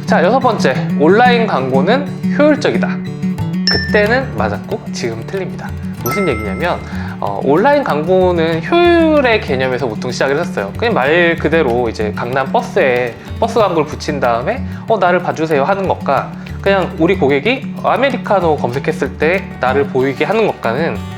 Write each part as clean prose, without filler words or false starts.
자, 여섯 번째, 온라인 광고는 효율적이다. 그때는 맞았고 지금 틀립니다. 무슨 얘기냐면 온라인 광고는 효율의 개념에서 보통 시작을 했어요. 그냥 말 그대로 이제 강남 버스에 버스 광고를 붙인 다음에 나를 봐주세요 하는 것과 그냥 우리 고객이 아메리카노 검색했을 때 나를 보이게 하는 것과는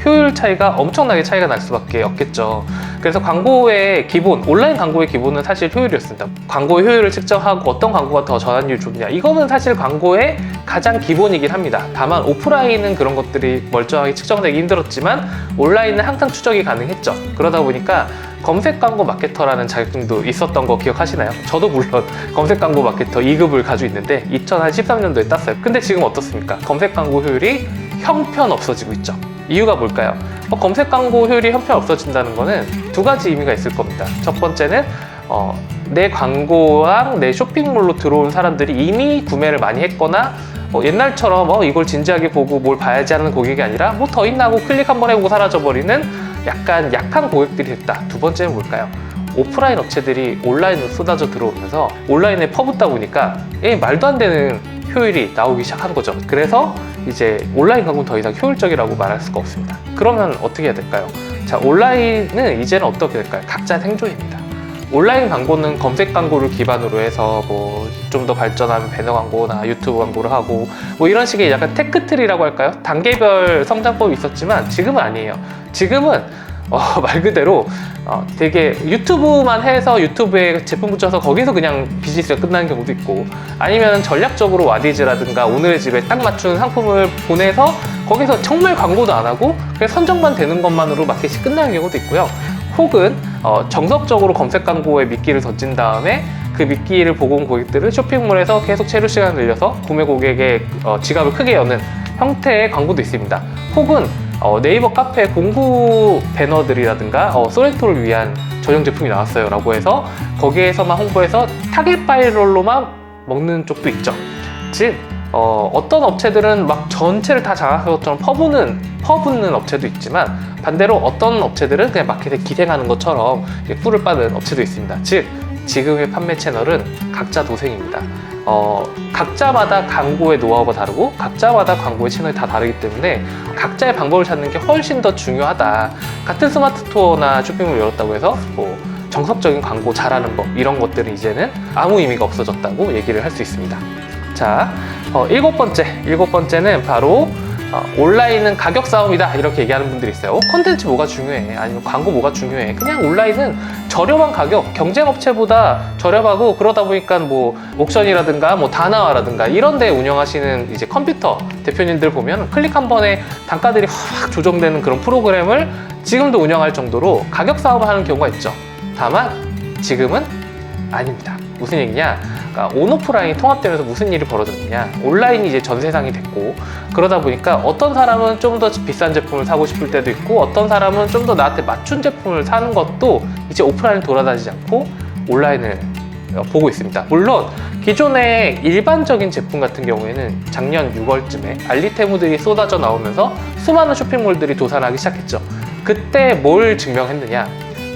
효율 차이가 엄청나게 차이가 날 수밖에 없겠죠. 그래서 광고의 기본, 온라인 광고의 기본은 사실 효율이었습니다. 광고의 효율을 측정하고 어떤 광고가 더 전환율이 좋냐, 이거는 사실 광고의 가장 기본이긴 합니다. 다만 오프라인은 그런 것들이 멀쩡하게 측정되기 힘들었지만 온라인은 항상 추적이 가능했죠. 그러다 보니까 검색 광고 마케터라는 자격증도 있었던 거 기억하시나요? 저도 물론 검색 광고 마케터 2급을 가지고 있는데 2013년도에 땄어요. 근데 지금 어떻습니까? 검색 광고 효율이 형편없어지고 있죠. 이유가 뭘까요? 검색 광고 효율이 형편없어진다는 거는 두 가지 의미가 있을 겁니다. 첫 번째는 내 광고랑 내 쇼핑몰로 들어온 사람들이 이미 구매를 많이 했거나 옛날처럼 이걸 진지하게 보고 뭘 봐야지 하는 고객이 아니라 뭐 더 있나 하고 클릭 한번 해보고 사라져버리는 약간 약한 고객들이 됐다. 두 번째는 뭘까요? 오프라인 업체들이 온라인으로 쏟아져 들어오면서 온라인에 퍼붓다 보니까 말도 안 되는 효율이 나오기 시작한 거죠. 그래서 이제 온라인 광고는 더 이상 효율적이라고 말할 수가 없습니다. 그러면 어떻게 해야 될까요? 자, 온라인은 이제는 어떻게 될까요? 각자 생존입니다. 온라인 광고는 검색 광고를 기반으로 해서 뭐 좀 더 발전한 배너 광고나 유튜브 광고를 하고 뭐 이런 식의 약간 테크트리라고 할까요? 단계별 성장법이 있었지만 지금은 아니에요. 지금은 말 그대로 되게 유튜브만 해서 유튜브에 제품 붙여서 거기서 그냥 비즈니스가 끝나는 경우도 있고, 아니면 전략적으로 와디즈라든가 오늘의 집에 딱 맞춘 상품을 보내서 거기서 정말 광고도 안 하고 그냥 선정만 되는 것만으로 마켓이 끝나는 경우도 있고요. 혹은 정석적으로 검색 광고에 미끼를 던진 다음에 그 미끼를 보고 온 고객들을 쇼핑몰에서 계속 체류 시간을 늘려서 구매 고객의 지갑을 크게 여는 형태의 광고도 있습니다. 혹은 네이버 카페 공구 배너들이라든가 소렌토를 위한 전용 제품이 나왔어요 라고 해서 거기에서만 홍보해서 타겟 바이럴로만 먹는 쪽도 있죠. 즉 어떤 업체들은 막 전체를 다 장악한 것처럼 퍼붓는 업체도 있지만, 반대로 어떤 업체들은 그냥 마켓에 기생하는 것처럼 꿀을 빠는 업체도 있습니다. 즉 지금의 판매 채널은 각자 도생입니다. 각자마다 광고의 노하우가 다르고 각자마다 광고의 채널이 다 다르기 때문에 각자의 방법을 찾는 게 훨씬 더 중요하다. 같은 스마트 스토어나 쇼핑몰을 열었다고 해서 뭐 정석적인 광고 잘하는 법, 이런 것들은 이제는 아무 의미가 없어졌다고 얘기를 할 수 있습니다. 자, 일곱 번째는 바로 온라인은 가격 싸움이다, 이렇게 얘기하는 분들이 있어요. 콘텐츠 뭐가 중요해? 아니면 광고 뭐가 중요해? 그냥 온라인은 저렴한 가격, 경쟁업체보다 저렴하고, 그러다 보니까 뭐 옥션이라든가 뭐 다나와라든가 이런 데 운영하시는 이제 컴퓨터 대표님들 보면 클릭 한 번에 단가들이 확 조정되는 그런 프로그램을 지금도 운영할 정도로 가격 싸움을 하는 경우가 있죠. 다만 지금은 아닙니다. 무슨 얘기냐? 그러니까 온오프라인이 통합되면서 무슨 일이 벌어졌느냐, 온라인이 이제 전 세상이 됐고, 그러다 보니까 어떤 사람은 좀 더 비싼 제품을 사고 싶을 때도 있고, 어떤 사람은 좀 더 나한테 맞춘 제품을 사는 것도 이제 오프라인을 돌아다니지 않고 온라인을 보고 있습니다. 물론 기존의 일반적인 제품 같은 경우에는 작년 6월쯤에 알리테무들이 쏟아져 나오면서 수많은 쇼핑몰들이 도산하기 시작했죠. 그때 뭘 증명했느냐?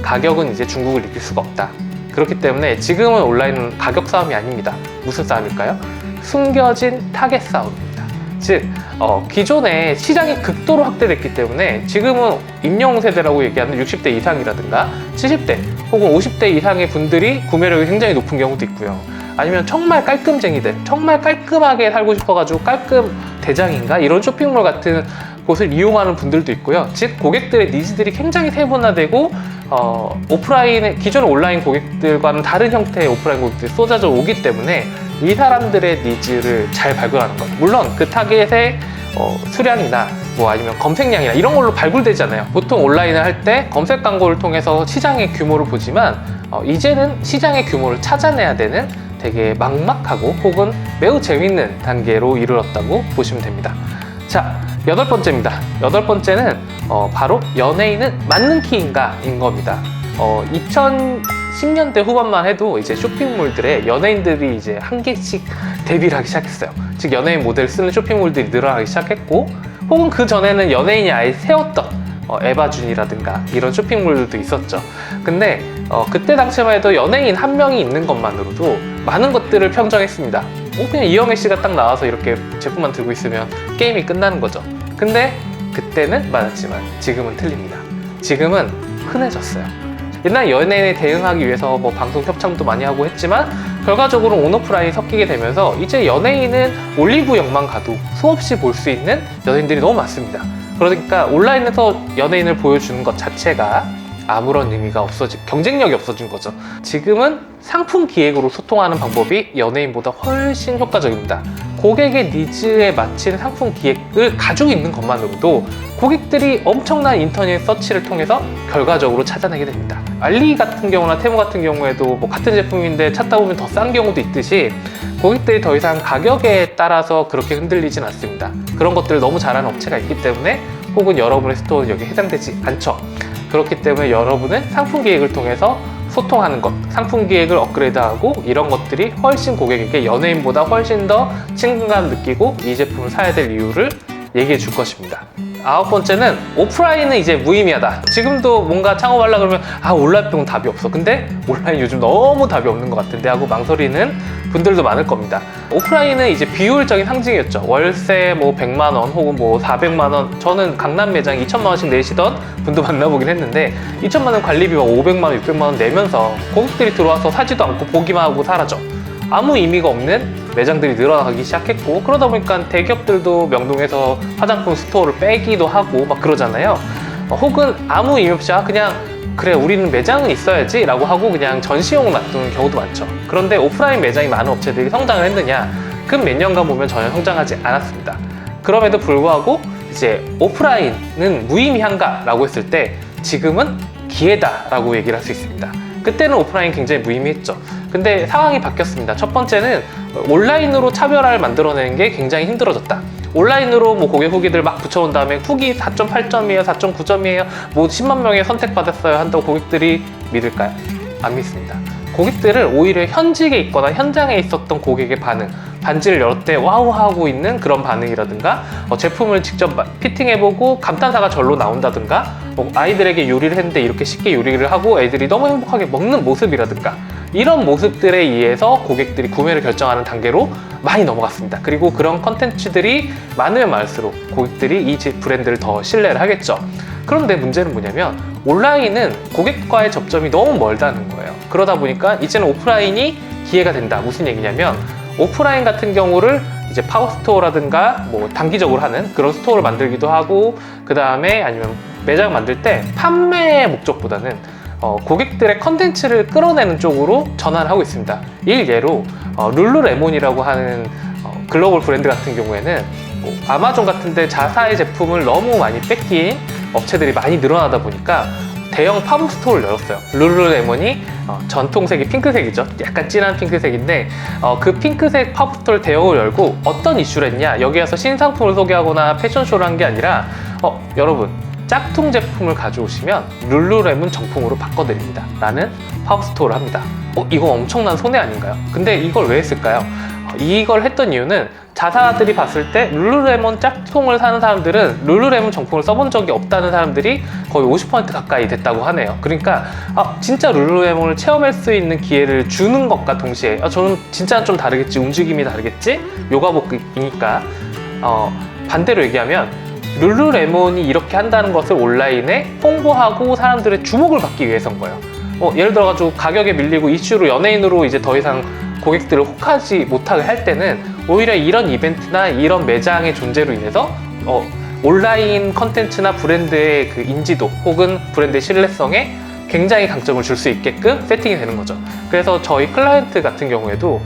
가격은 이제 중국을 이길 수가 없다. 그렇기 때문에 지금은 온라인은 가격 싸움이 아닙니다. 무슨 싸움일까요? 숨겨진 타겟 싸움입니다. 즉 기존에 시장이 극도로 확대됐기 때문에 지금은 임영 세대라고 얘기하는 60대 이상이라든가 70대 혹은 50대 이상의 분들이 구매력이 굉장히 높은 경우도 있고요. 아니면 정말 깔끔쟁이들, 정말 깔끔하게 살고 싶어가지고 깔끔 대장인가? 이런 쇼핑몰 같은 곳을 이용하는 분들도 있고요. 즉 고객들의 니즈들이 굉장히 세분화되고 오프라인의 기존 온라인 고객들과는 다른 형태의 오프라인 고객들이 쏟아져 오기 때문에 이 사람들의 니즈를 잘 발굴하는 것, 물론 그 타겟의 수량이나 뭐 아니면 검색량이나 이런 걸로 발굴되잖아요. 보통 온라인을 할 때 검색 광고를 통해서 시장의 규모를 보지만 이제는 시장의 규모를 찾아내야 되는 되게 막막하고 혹은 매우 재밌는 단계로 이르렀다고 보시면 됩니다. 자, 여덟 번째는 바로 연예인은 맞는 키인가인 겁니다. 2010년대 후반만 해도 이제 쇼핑몰들에 연예인들이 이제 한 개씩 데뷔를 하기 시작했어요. 즉 연예인 모델을 쓰는 쇼핑몰들이 늘어나기 시작했고, 혹은 그 전에는 연예인이 아예 세웠던 에바준이라든가 이런 쇼핑몰들도 있었죠. 근데 그때 당시만 해도 연예인 한 명이 있는 것만으로도 많은 것들을 평정했습니다. 그냥 이영애 씨가 딱 나와서 이렇게 제품만 들고 있으면 게임이 끝나는 거죠. 근데 그때는 맞았지만 지금은 틀립니다. 지금은 흔해졌어요. 옛날 연예인에 대응하기 위해서 뭐 방송 협찬도 많이 하고 했지만 결과적으로 온오프라인이 섞이게 되면서 이제 연예인은 올리브영만 가도 수없이 볼 수 있는 연예인들이 너무 많습니다. 그러니까 온라인에서 연예인을 보여주는 것 자체가 아무런 의미가 경쟁력이 없어진 거죠. 지금은 상품 기획으로 소통하는 방법이 연예인보다 훨씬 효과적입니다. 고객의 니즈에 맞춘 상품 기획을 가지고 있는 것만으로도 고객들이 엄청난 인터넷 서치를 통해서 결과적으로 찾아내게 됩니다. 알리 같은 경우나 테무 같은 경우에도 뭐 같은 제품인데 찾다 보면 더 싼 경우도 있듯이 고객들이 더 이상 가격에 따라서 그렇게 흔들리진 않습니다. 그런 것들을 너무 잘하는 업체가 있기 때문에 혹은 여러분의 스토어는 여기에 해당되지 않죠. 그렇기 때문에 여러분은 상품 기획을 통해서 소통하는 것, 상품 기획을 업그레이드하고 이런 것들이 훨씬 고객에게 연예인보다 훨씬 더 친근감 느끼고 이 제품을 사야 될 이유를 얘기해 줄 것입니다. 9번째는 오프라인은 이제 무의미하다. 지금도 뭔가 창업하려고 그러면 온라인 빼고는 답이 없어. 근데 온라인 요즘 너무 답이 없는 것 같은데 하고 망설이는 분들도 많을 겁니다. 오프라인은 이제 비효율적인 상징이었죠. 월세 뭐 100만 원 혹은 뭐 400만 원. 저는 강남 매장 2천만 원씩 내시던 분도 만나보긴 했는데 2천만 원 관리비와 500만 원, 600만 원 내면서 고객들이 들어와서 사지도 않고 보기만 하고 사라져. 아무 의미가 없는 매장들이 늘어나기 시작했고 그러다 보니까 대기업들도 명동에서 화장품 스토어를 빼기도 하고 막 그러잖아요. 혹은 아무 의미 없이 그냥 그래 우리는 매장은 있어야지 라고 하고 그냥 전시용으로 놔두는 경우도 많죠. 그런데 오프라인 매장이 많은 업체들이 성장을 했느냐? 그 몇 년간 보면 전혀 성장하지 않았습니다. 그럼에도 불구하고 이제 오프라인은 무의미한가? 라고 했을 때 지금은 기회다 라고 얘기를 할 수 있습니다. 그때는 오프라인 굉장히 무의미했죠. 근데 상황이 바뀌었습니다. 첫 번째는 온라인으로 차별화를 만들어내는 게 굉장히 힘들어졌다. 온라인으로 뭐 고객 후기들 막 붙여온 다음에 후기 4.8점이에요, 4.9점이에요, 뭐 10만 명이 선택받았어요 한다고 고객들이 믿을까요? 안 믿습니다. 고객들을 오히려 현직에 있거나 현장에 있었던 고객의 반응, 반지를 열었을 때 와우 하고 있는 그런 반응이라든가 제품을 직접 피팅해보고 감탄사가 절로 나온다든가 아이들에게 요리를 했는데 이렇게 쉽게 요리를 하고 애들이 너무 행복하게 먹는 모습이라든가 이런 모습들에 의해서 고객들이 구매를 결정하는 단계로 많이 넘어갔습니다. 그리고 그런 컨텐츠들이 많으면 많을수록 고객들이 이 브랜드를 더 신뢰를 하겠죠. 그런데 문제는 뭐냐면 온라인은 고객과의 접점이 너무 멀다는 거예요. 그러다 보니까 이제는 오프라인이 기회가 된다. 무슨 얘기냐면 오프라인 같은 경우를 이제 파워스토어라든가 뭐 단기적으로 하는 그런 스토어를 만들기도 하고 그 다음에 아니면 매장 만들 때 판매의 목적보다는 고객들의 컨텐츠를 끌어내는 쪽으로 전환을 하고 있습니다. 일예로 룰루레몬이라고 하는 글로벌 브랜드 같은 경우에는 아마존 같은 데 자사의 제품을 너무 많이 뺏긴 업체들이 많이 늘어나다 보니까 대형 팝업 스토어를 열었어요. 룰루레몬이 전통색이 핑크색이죠. 약간 진한 핑크색인데 그 핑크색 팝업 스토어를 대형으로 열고 어떤 이슈를 했냐, 여기 와서 신상품을 소개하거나 패션쇼를 한 게 아니라 여러분 짝퉁 제품을 가져오시면 룰루레몬 정품으로 바꿔드립니다 라는 팝업 스토어를 합니다. 이거 엄청난 손해 아닌가요? 근데 이걸 왜 했을까요? 이걸 했던 이유는 자사들이 봤을 때 룰루레몬 짝퉁을 사는 사람들은 룰루레몬 정품을 써본 적이 없다는 사람들이 거의 50% 가까이 됐다고 하네요. 그러니까 진짜 룰루레몬을 체험할 수 있는 기회를 주는 것과 동시에 저는 진짜 좀 다르겠지, 움직임이 다르겠지, 요가복이니까 반대로 얘기하면 룰루레몬이 이렇게 한다는 것을 온라인에 홍보하고 사람들의 주목을 받기 위해서인 거예요. 예를 들어가지고 가격에 밀리고 이슈로 연예인으로 이제 더 이상 고객들을 혹하지 못하게 할 때는 오히려 이런 이벤트나 이런 매장의 존재로 인해서 온라인 컨텐츠나 브랜드의 그 인지도 혹은 브랜드의 신뢰성에 굉장히 강점을 줄 수 있게끔 세팅이 되는 거죠. 그래서 저희 클라이언트 같은 경우에도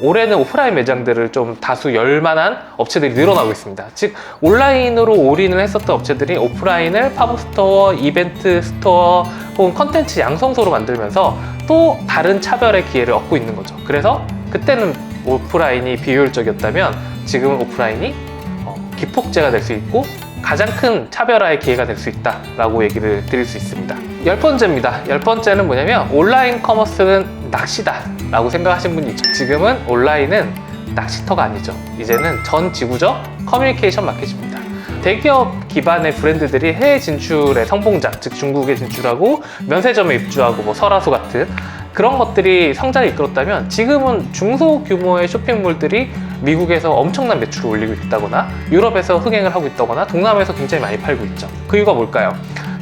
올해는 오프라인 매장들을 좀 다수 열 만한 업체들이 늘어나고 있습니다. 즉 온라인으로 올인을 했었던 업체들이 오프라인을 팝업 스토어, 이벤트 스토어 혹은 컨텐츠 양성소로 만들면서 또 다른 차별의 기회를 얻고 있는 거죠. 그래서 그때는 오프라인이 비효율적이었다면 지금은 오프라인이 기폭제가 될 수 있고 가장 큰 차별화의 기회가 될 수 있다라고 얘기를 드릴 수 있습니다. 10번째입니다. 10번째는 뭐냐면 온라인 커머스는 낚시다 라고 생각하시는 분이 있죠. 지금은 온라인은 낚시터가 아니죠. 이제는 전 지구적 커뮤니케이션 마켓입니다. 대기업 기반의 브랜드들이 해외 진출의 성공작, 즉 중국에 진출하고 면세점에 입주하고 뭐 설화수 같은 그런 것들이 성장을 이끌었다면 지금은 중소규모의 쇼핑몰들이 미국에서 엄청난 매출을 올리고 있다거나 유럽에서 흥행을 하고 있다거나 동남아에서 굉장히 많이 팔고 있죠. 그 이유가 뭘까요?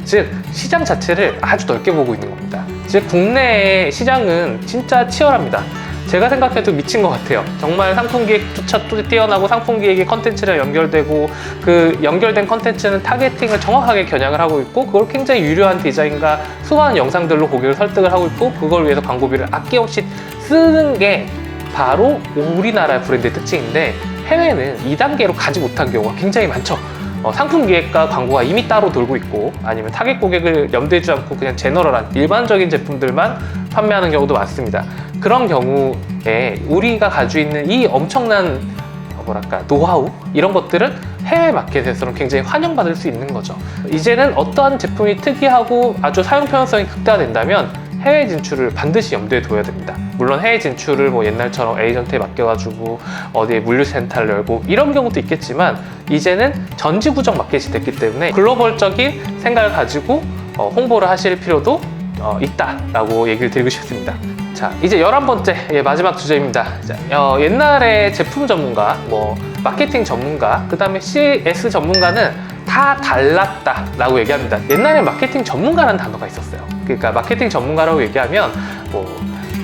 즉 시장 자체를 아주 넓게 보고 있는 겁니다. 즉 국내의 시장은 진짜 치열합니다. 제가 생각해도 미친 것 같아요. 정말 상품기획조차 또 뛰어나고 상품기획이 컨텐츠랑 연결되고 그 연결된 컨텐츠는 타겟팅을 정확하게 겨냥을 하고 있고 그걸 굉장히 유려한 디자인과 수많은 영상들로 고객을 설득을 하고 있고 그걸 위해서 광고비를 아낌없이 쓰는 게 바로 우리나라 브랜드의 특징인데 해외는 2단계로 가지 못한 경우가 굉장히 많죠. 상품 기획과 광고가 이미 따로 돌고 있고 아니면 타겟 고객을 염두에 두지 않고 그냥 제너럴한 일반적인 제품들만 판매하는 경우도 많습니다. 그런 경우에 우리가 가지고 있는 이 엄청난 노하우 이런 것들은 해외 마켓에서는 굉장히 환영받을 수 있는 거죠. 이제는 어떠한 제품이 특이하고 아주 사용 편성이 극대화된다면 해외 진출을 반드시 염두에 둬야 됩니다. 물론 해외 진출을 뭐 옛날처럼 에이전트에 맡겨가지고 어디에 물류센터를 열고 이런 경우도 있겠지만 이제는 전지구적 마켓이 됐기 때문에 글로벌적인 생각을 가지고 홍보를 하실 필요도 있다라고 얘기를 드리고 싶습니다. 자, 이제 11번째 마지막 주제입니다. 자, 옛날에 제품 전문가, 마케팅 전문가, 그 다음에 CS 전문가는 다 달랐다라고 얘기합니다. 옛날에 마케팅 전문가라는 단어가 있었어요. 그러니까 마케팅 전문가라고 얘기하면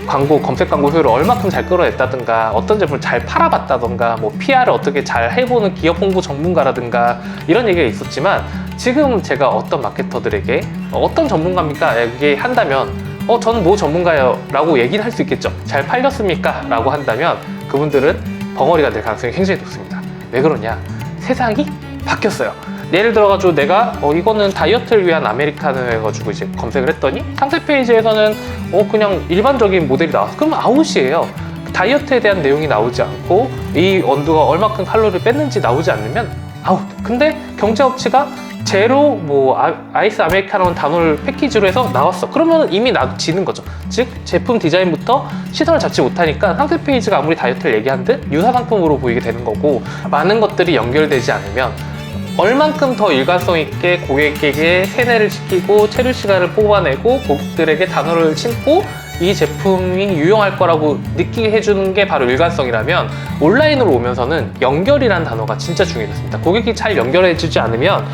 광고, 검색 광고 효율을 얼마큼 잘 끌어냈다든가 어떤 제품을 잘 팔아봤다든가 PR을 어떻게 잘 해보는 기업 홍보 전문가라든가 이런 얘기가 있었지만 지금 제가 어떤 마케터들에게 어떤 전문가입니까? 얘기한다면 저는 뭐 전문가예요 라고 얘기는 할 수 있겠죠. 잘 팔렸습니까? 라고 한다면 그분들은 벙어리가 될 가능성이 굉장히 높습니다. 왜 그러냐? 세상이 바뀌었어요. 예를 들어가지고 내가 이거는 다이어트를 위한 아메리카노 해가지고 이제 검색을 했더니 상세 페이지에서는 그냥 일반적인 모델이 나왔어. 그럼 아웃이에요. 다이어트에 대한 내용이 나오지 않고 이 원두가 얼마큼 칼로리를 뺐는지 나오지 않으면 아웃. 근데 경쟁업체가 제로 아이스 아메리카노 단어를 패키지로 해서 나왔어. 그러면 이미 지는 거죠. 즉 제품 디자인부터 시선을 잡지 못하니까 상세 페이지가 아무리 다이어트를 얘기한 듯 유사 상품으로 보이게 되는 거고 많은 것들이 연결되지 않으면 얼만큼 더 일관성 있게 고객에게 세뇌를 시키고 체류 시간을 뽑아내고 고객들에게 단어를 심고 이 제품이 유용할 거라고 느끼게 해주는 게 바로 일관성이라면 온라인으로 오면서는 연결이라는 단어가 진짜 중요해졌습니다. 고객이 잘 연결해주지 않으면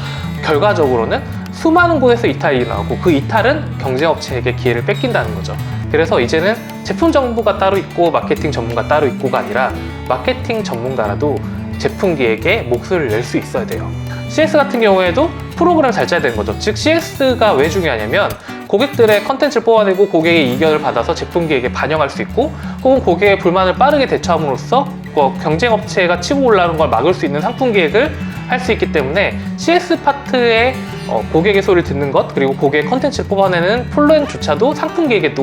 결과적으로는 수많은 곳에서 이탈이 나오고 그 이탈은 경쟁업체에게 기회를 뺏긴다는 거죠. 그래서 이제는 제품 정보가 따로 있고 마케팅 전문가 따로 있고가 아니라 마케팅 전문가라도 제품 기획에 목소리를 낼 수 있어야 돼요. CS 같은 경우에도 프로그램을 잘 짜야 되는 거죠. 즉 CS가 왜 중요하냐면 고객들의 컨텐츠를 뽑아내고 고객의 이견을 받아서 제품 기획에 반영할 수 있고 혹은 고객의 불만을 빠르게 대처함으로써 경쟁업체가 치고 올라오는 걸 막을 수 있는 상품 기획을 할 수 있기 때문에 CS 파트에 고객의 소리를 듣는 것 그리고 고객의 컨텐츠를 뽑아내는 플랜조차도 상품 기획에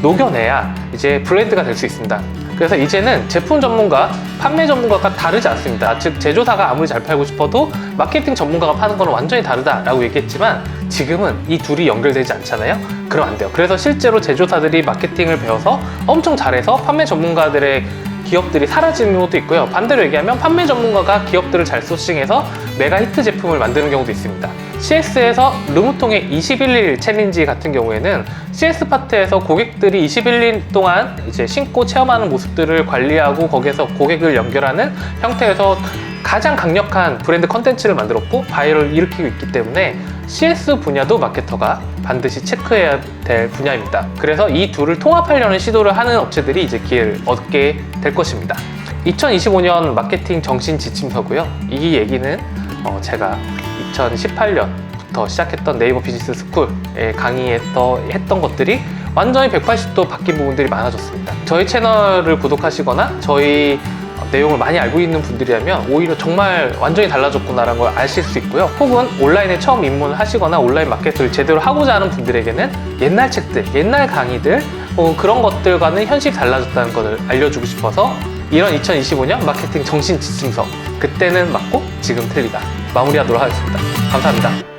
녹여내야 이제 브랜드가 될 수 있습니다. 그래서 이제는 제품 전문가, 판매 전문가가 다르지 않습니다. 즉 제조사가 아무리 잘 팔고 싶어도 마케팅 전문가가 파는 건 완전히 다르다라고 얘기했지만 지금은 이 둘이 연결되지 않잖아요. 그럼 안 돼요. 그래서 실제로 제조사들이 마케팅을 배워서 엄청 잘해서 판매 전문가들의 기업들이 사라지는 경우도 있고요. 반대로 얘기하면 판매 전문가가 기업들을 잘 소싱해서 메가 히트 제품을 만드는 경우도 있습니다. CS에서 르무통의 21일 챌린지 같은 경우에는 CS 파트에서 고객들이 21일 동안 이제 신고 체험하는 모습들을 관리하고 거기에서 고객을 연결하는 형태에서 가장 강력한 브랜드 컨텐츠를 만들었고 바이럴을 일으키고 있기 때문에 CS 분야도 마케터가 반드시 체크해야 될 분야입니다. 그래서 이 둘을 통합하려는 시도를 하는 업체들이 이제 기회를 얻게 될 것입니다. 2025년 마케팅 정신 지침서고요. 이 얘기는 제가 2018년부터 시작했던 네이버 비즈니스 스쿨에 강의했던 것들이 완전히 180도 바뀐 부분들이 많아졌습니다. 저희 채널을 구독하시거나 저희 내용을 많이 알고 있는 분들이라면 오히려 정말 완전히 달라졌구나라는 걸 아실 수 있고요. 혹은 온라인에 처음 입문을 하시거나 온라인 마케팅을 제대로 하고자 하는 분들에게는 옛날 책들, 옛날 강의들 그런 것들과는 현실이 달라졌다는 것을 알려주고 싶어서 이런 2025년 마케팅 정신 지침서 그때는 맞고 지금 틀리다 마무리하도록 하겠습니다. 감사합니다.